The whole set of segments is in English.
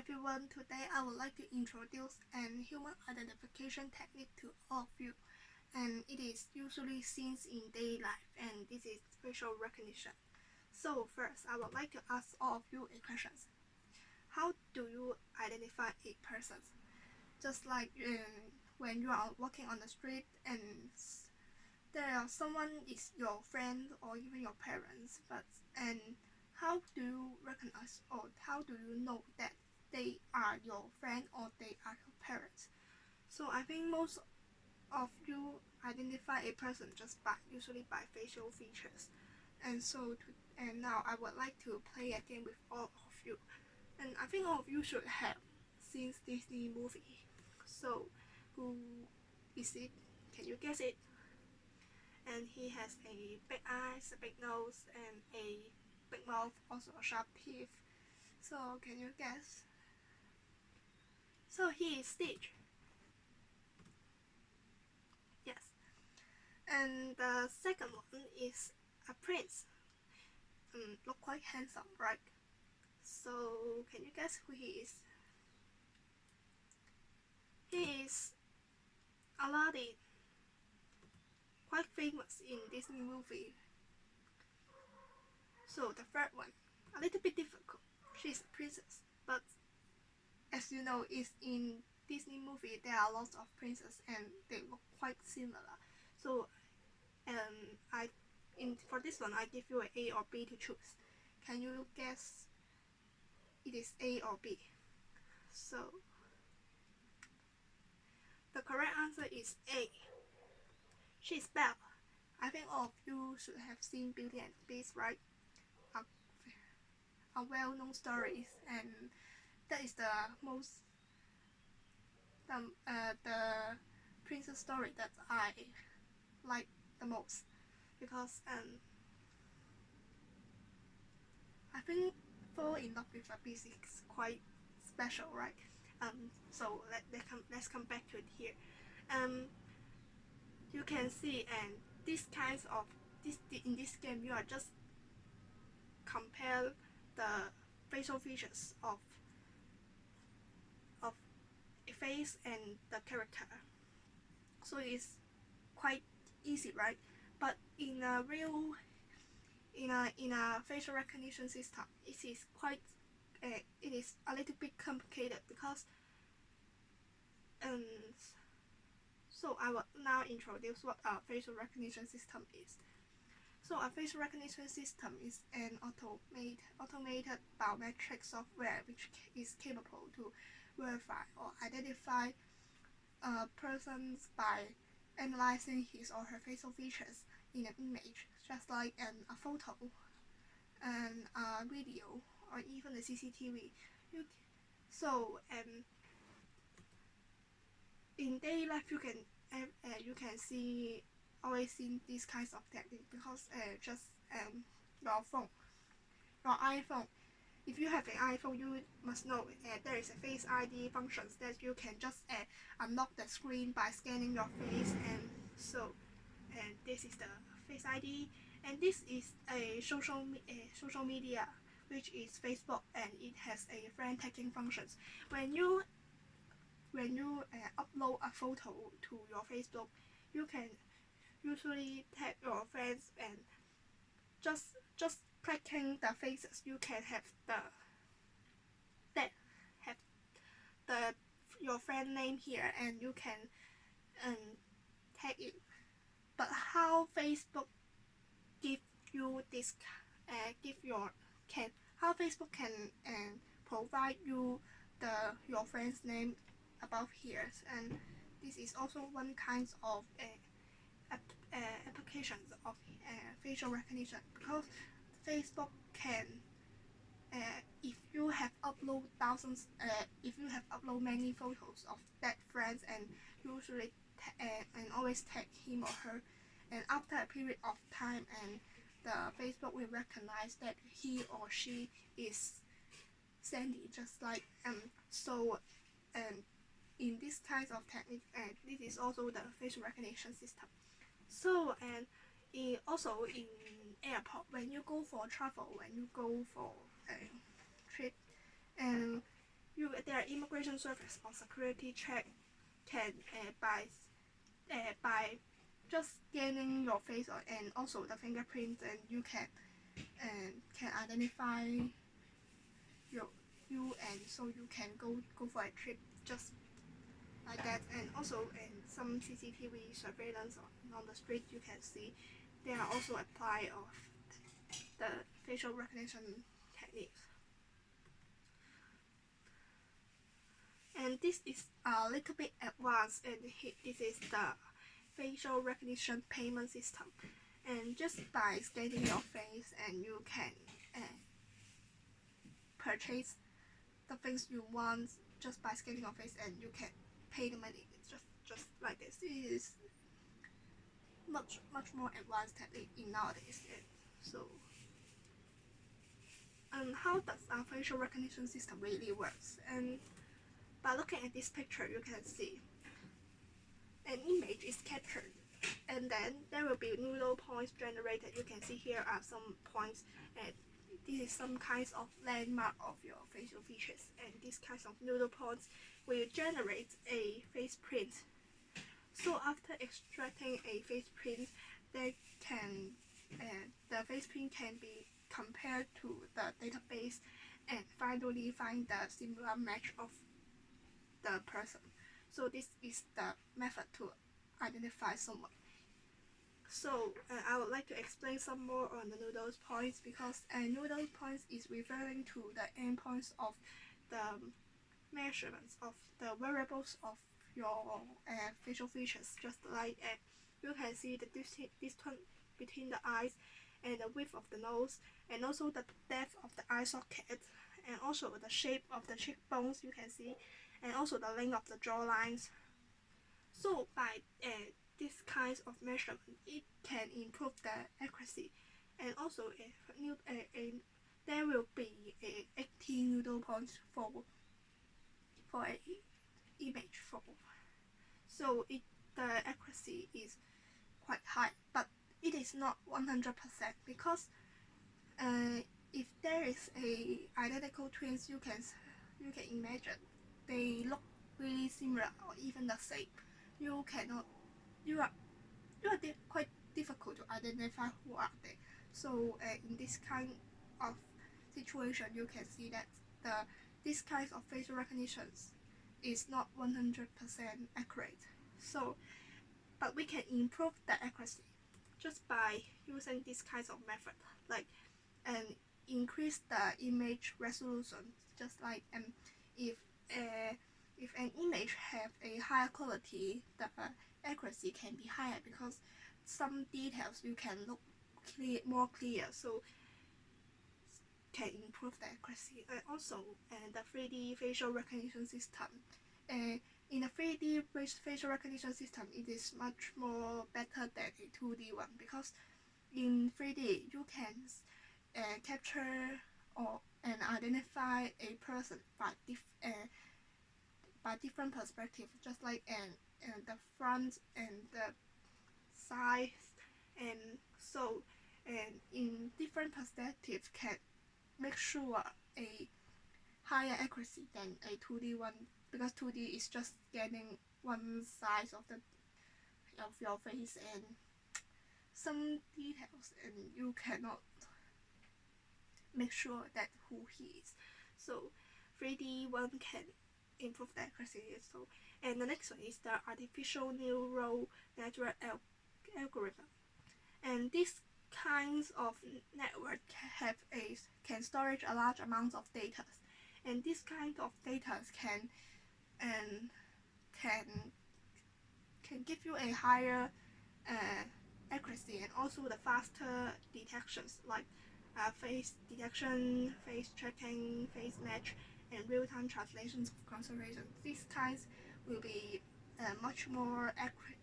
everyone, today I would like to introduce an human identification technique to all of you, and it is usually seen in daily life, and this is facial recognition. So first, I would like to ask all of you a question. How do you identify a person? Just like when you are walking on the street and someone is your friend or even your parents, and how do you recognize or how do you know that they are your friend or they are your parents? So I think most of you identify a person just usually by facial features. And now I would like to play a game with all of you. And I think all of you should have seen Disney movie. So who is it? Can you guess it? And he has a big eyes, a big nose, and a big mouth, also sharp teeth. So can you guess? So he is Stitch. Yes. And the second one is a prince. Look quite handsome, right? So can you guess who he is? He is Aladdin. Quite famous in Disney movie. So the third one, a little bit difficult. She's a princess, but as you know, is in Disney movie there are lots of princesses and they look quite similar. So for this one I give you an A or B to choose. Can you guess it is A or B? So the correct answer is A. She's Belle. I think all of you should have seen Beauty and the Beast, right? A well-known stories, and that is the princess story that I like the most, because I think fall in love with a beast is quite special, right? So let's come back to it here. You can see, and in this game you are just compare the facial features of a face and the character. So it's quite easy, right? But in a facial recognition system, it is a little bit complicated, because so I will now introduce what a facial recognition system is. So a facial recognition system is an automated biometric software which is capable to verify or identify a person by analyzing his or her facial features in an image, just like a photo and a video or even a CCTV. In daily life you can always see these kinds of techniques, because just your iPhone. If you have an iPhone, you must know there is a Face ID functions that you can just unlock the screen by scanning your face, and this is the Face ID, and this is a social media, which is Facebook, and it has a friend tagging functions. When you upload a photo to your Facebook, you can usually tag your friends, and just clicking the faces, you can have your friend name here, and you can tag it. But how Facebook how Facebook can provide you your friend's name above here, and this is also one kind of applications of facial recognition, because Facebook can if you have upload many photos of that friends, and usually and always tag him or her, and after a period of time, and the Facebook will recognize that he or she is Sandy, just like in this kind of technique, this is also the facial recognition system. So also in airport, when you go for travel, when you go for a trip, and their immigration service or security check can by just scanning your face and also the fingerprints, and you can identify you, and so you can go for a trip just like that. And also in some CCTV surveillance on the street, you can see they are also apply of the facial recognition techniques. And this is a little bit advanced, and this is the facial recognition payment system. And just by scanning your face, and you can purchase the things you want just by scanning your face, and you can pay the money. It's just like this. It is much more advanced technique in nowadays. And so, how does our facial recognition system really works? And by looking at this picture, you can see an image is captured, and then there will be noodle points generated. You can see here are some points, and this is some kinds of landmark of your facial features, and these kinds of noodle points will generate a face print. So after extracting a face print, the face print can be compared to the database and finally find the similar match of the person. So this is the method to identify someone. So I would like to explain some more on the noodle points, because noodle points is referring to the endpoints of the measurements of the variables of your facial features. Just like you can see the distance between the eyes, and the width of the nose, and also the depth of the eye socket, and also the shape of the cheekbones you can see, and also the length of the jawlines. So by these kinds of measurement, it can improve the accuracy. And also there will be 18 noodle points for an image photo. So the accuracy is quite high, but it is not 100%, because if there is a identical twins, you can imagine they look really similar or even the same. You are quite difficult to identify who are they. So in this kind of situation, you can see that this kind of facial recognitions is not 100% accurate. So, but we can improve the accuracy just by using this kind of method, like and increase the image resolution. Just like if an image have a higher quality, the accuracy can be higher, because some details you can look more clear, so can improve the accuracy. And also the 3D facial recognition system. In a 3D facial recognition system, it is much more better than a 2D one, because in 3D you can capture and identify a person by different perspectives, just like the front and the sides, and so in different perspectives can make sure a higher accuracy than a 2D one, because 2D is just scanning one side of your face and some details, and you cannot make sure that who he is. So 3D one can improve the accuracy. So, and the next one is the artificial neural network algorithm. And these kinds of network can storage a large amount of data, and this kind of data can give you a higher accuracy, and also the faster detections, like face detection, face tracking, face match, and real-time translations of conservation. These kinds will be much more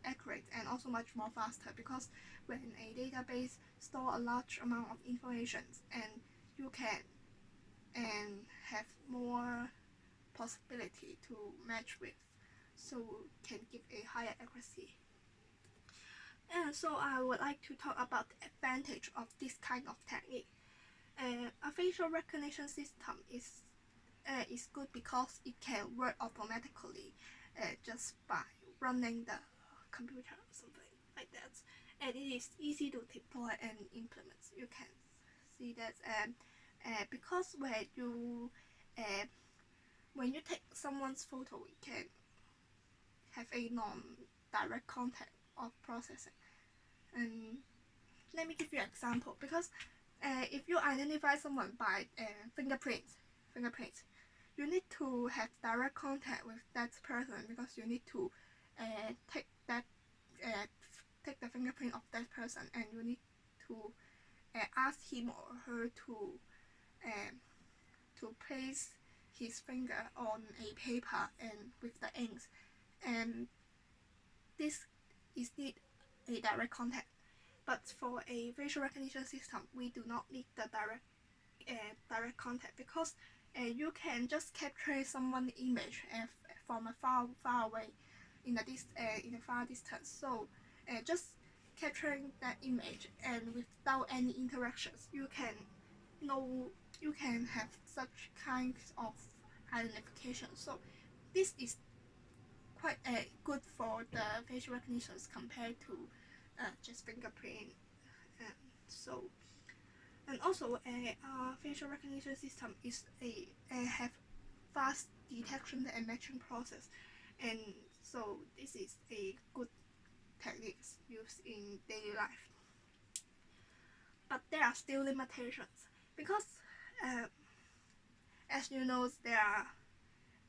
accurate and also much more faster, because when a database store a large amount of information, and you can have more possibility to match with, so can give a higher accuracy. And so I would like to talk about the advantage of this kind of technique. A facial recognition system is is good because it can work automatically just by running the computer or something like that, and it is easy to deploy and implement. You can see that because when you take someone's photo, it can have a non-direct contact of processing. And let me give you an example, because if you identify someone by fingerprints, you need to have direct contact with that person, because you need to take the fingerprint of that person, and you need to ask him or her to place his finger on a paper and with the inks, and this is need a direct contact. But for a facial recognition system, we do not need the direct contact, because you can just capture someone's image from a far away in a far distance. So just capturing that image, and without any interactions, you can have such kinds of identification. So this is quite good for the facial recognitions compared to just fingerprint. So, and also facial recognition system is have fast detection and matching process, and so this is a good technique used in daily life. But there are still limitations, because as you know, there are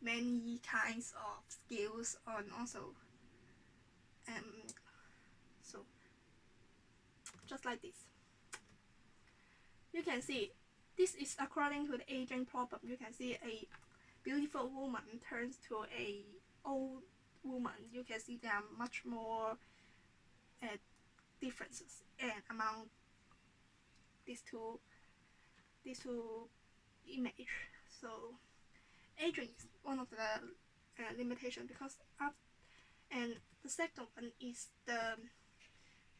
many kinds of skills, and also so just like this, you can see this is according to the aging problem. You can see a beautiful woman turns to a old woman. You can see there are much more differences among these two images. So aging is one of the limitations, because and the second one is the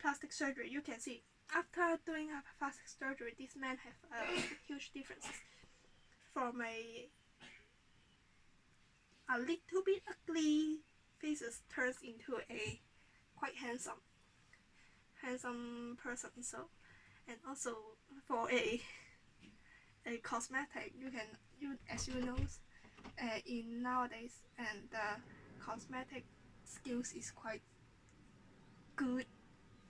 plastic surgery. You can see after doing a plastic surgery, this man have huge differences from a little bit ugly faces turns into a quite handsome person. So, and also for a cosmetic, as you know, in nowadays, and the cosmetic skills is quite good,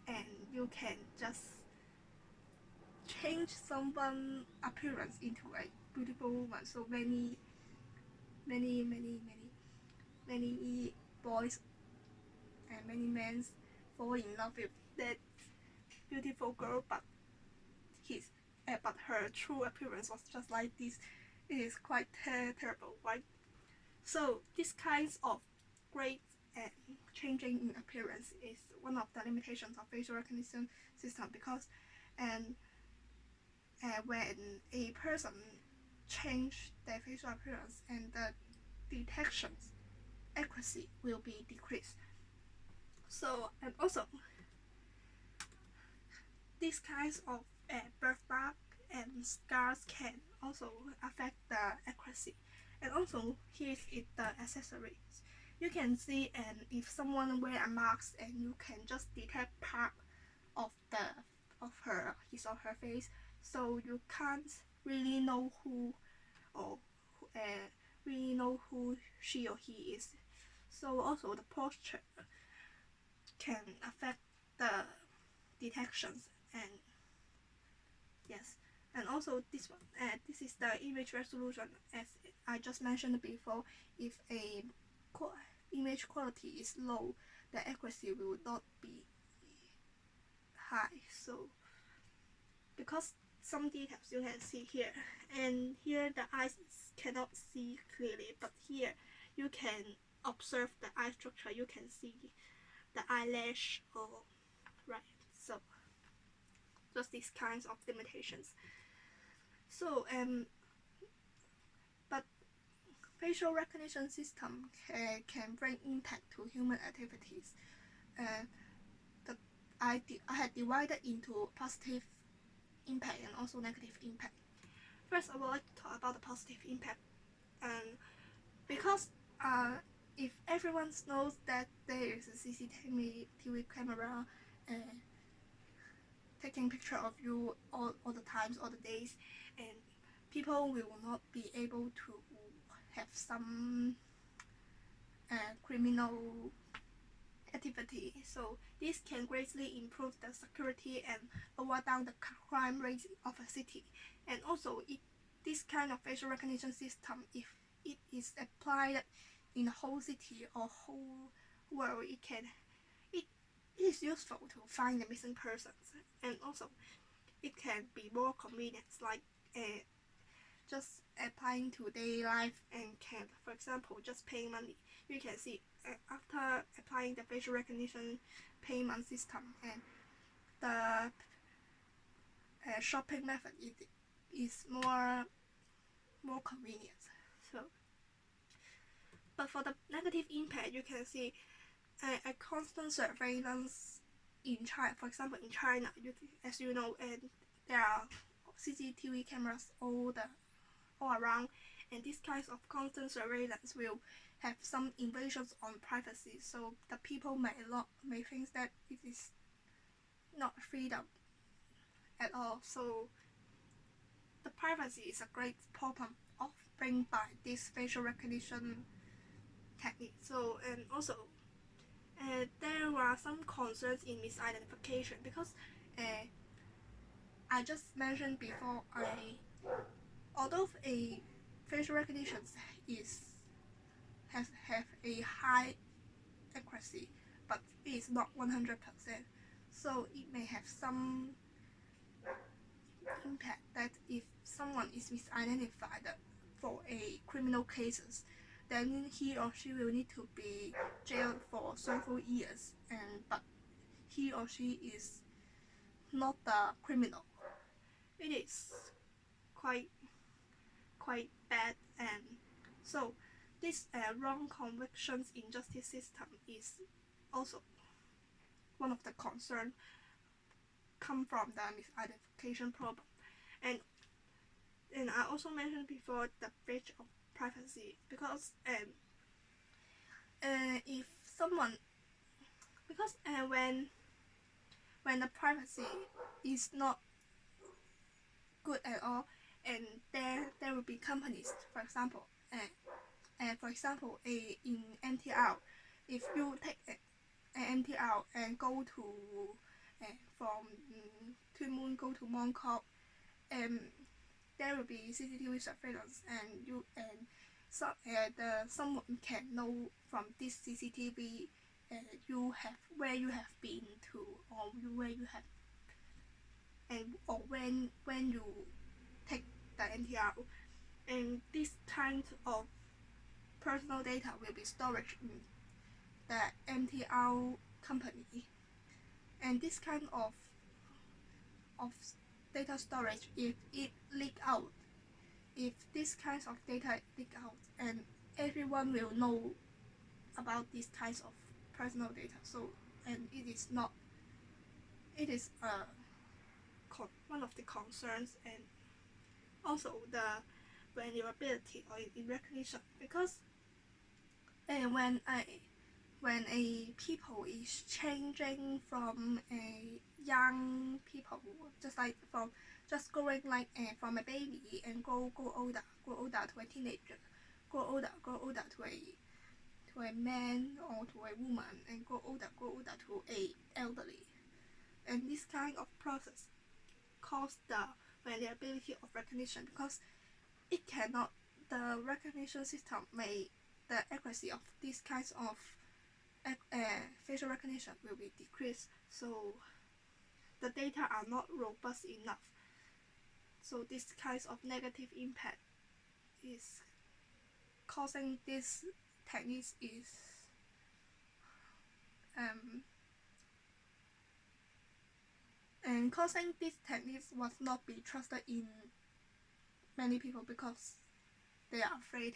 and you can just change someone's appearance into a beautiful woman. So many boys and many men fall in love with that beautiful girl, but her true appearance was just like this. It is quite terrible, right? So this kinds of great changing in appearance is one of the limitations of facial recognition system, because when a person change their facial appearance, and the detection accuracy will be decreased. So, and also these kinds of birthmark and scars can also affect the accuracy. And also here is the accessories. You can see, and if someone wear a mask, and you can just detect part of his or her face, so you can't really know who she or he is. So also the posture can affect the detections, and yes, and also this one, this is the image resolution. As I just mentioned before, if a image quality is low, the accuracy will not be high. So because some details you can see here, and here the eyes cannot see clearly, but here you can observe the eye structure. You can see the eyelash, or right. So just these kinds of limitations. So but facial recognition system can bring impact to human activities. I had divided into positive impact and also negative impact. First, I would like to talk about the positive impact. And because if everyone knows that there is a CCTV camera taking picture of you all the times, all the days, and people will not be able to have some criminal activity. So this can greatly improve the security and lower down the crime rate of a city. And also, this kind of facial recognition system, if it is applied in the whole city or whole world, it is useful to find the missing persons. And also, it can be more convenient, like just applying to daily life, and can, for example, just paying money. You can see after applying the facial recognition payment system, and the shopping method is more convenient. So, but for the negative impact, you can see a constant surveillance in China. For example, in China, as you know, and there are CCTV cameras all around, and these kinds of constant surveillance will have some invasions on privacy. So the people may think that it is not freedom at all. So the privacy is a great problem of bring by this facial recognition technique. So, and also there are some concerns in misidentification, because I just mentioned before, although a facial recognition have a high accuracy, but it is not 100%. So it may have some impact that if someone is misidentified for a criminal cases, then he or she will need to be jailed for several years, but he or she is not the criminal. It is quite bad, and so this wrong convictions in justice system is also one of the concern come from the misidentification problem. And I also mentioned before the breach of privacy, because if someone, because when the privacy is not good at all, and there will be companies, for example, in MTR, if you take an MTR and go to from Moon go to Mongkok, there will be CCTV surveillance, and someone can know from this CCTV where you have been to, or where you have, or when you take the MTR, and this kind of personal data will be stored in the MTR company, and this kind of data storage, if it leak out, if this kinds of data leak out, and everyone will know about these kinds of personal data. So, and it is one of the concerns, and also the vulnerability or in recognition, because when a people is changing from a young people, just growing from a baby, and grow older to a teenager, grow older to a man or to a woman, and grow older to a elderly, and this kind of process cause the vulnerability of recognition, because the recognition system the accuracy of these kinds of facial recognition will be decreased, so the data are not robust enough. So this kinds of negative impact is causing this techniques and causing these techniques was not be trusted in many people, because they are afraid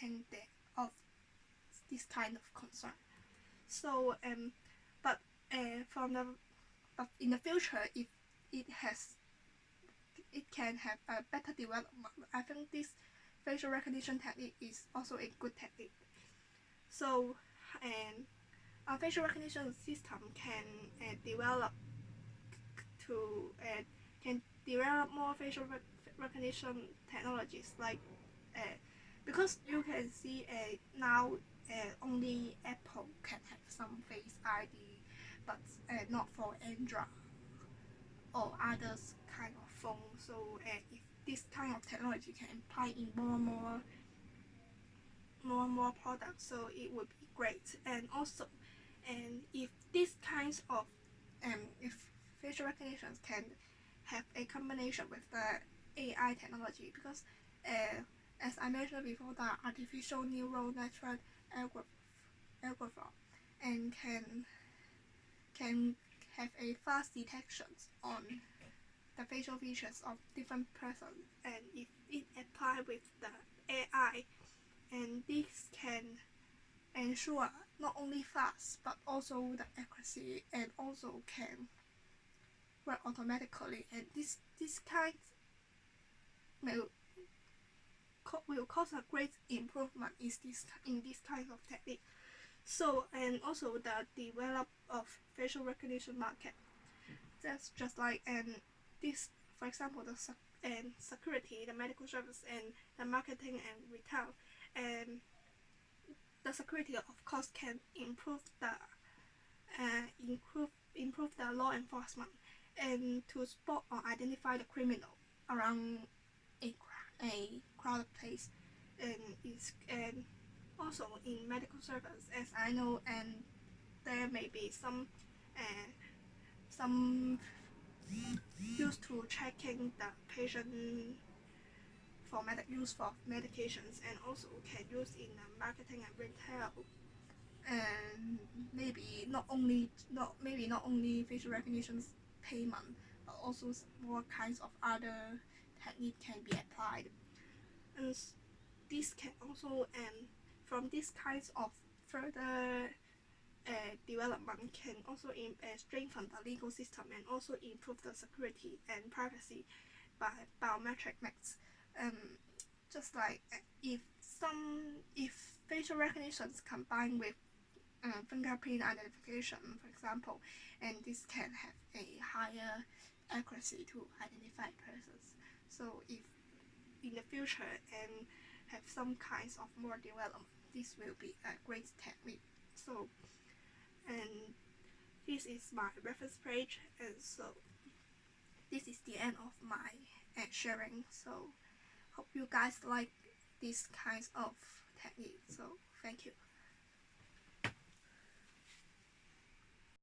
of this kind of concern. So but in the future, if it can have a better development, I think this facial recognition technique is also a good technique. So, and a facial recognition system can develop more facial recognition technologies, like because you can see now only Apple can have some Face ID, but not for Android or others kind of phone. So if this kind of technology can apply in more and more products, so it would be great. And also, and if these kinds of if facial recognition can have a combination with the AI technology, because as I mentioned before, the artificial neural network algorithm and can have a fast detections on the facial features of different persons, and if it applied with the AI, and this can ensure not only fast but also the accuracy, and also can work automatically, and this kind will cause a great improvement in this kind of technique. So, and also the develop of facial recognition market. That's just like this, for example, the security, the medical service, and the marketing and retail. And the security, of course, can improve the law enforcement, and to spot or identify the criminal around a crowded place, and also in medical service, as I know, and there may be some used to checking the patient for use for medications, and also can use in marketing and retail, and maybe not only facial recognition payment, but also more kinds of other technique can be applied. And this can also, and from these kinds of further development, can also strengthen the legal system and also improve the security and privacy by biometric means. Just like if facial recognition is combined with fingerprint identification, for example, and this can have a higher accuracy to identify persons. So if in the future and have some kinds of more development, this will be a great technique. So, and this is my reference page, and so this is the end of my sharing. So hope you guys like these kinds of techniques. So thank you.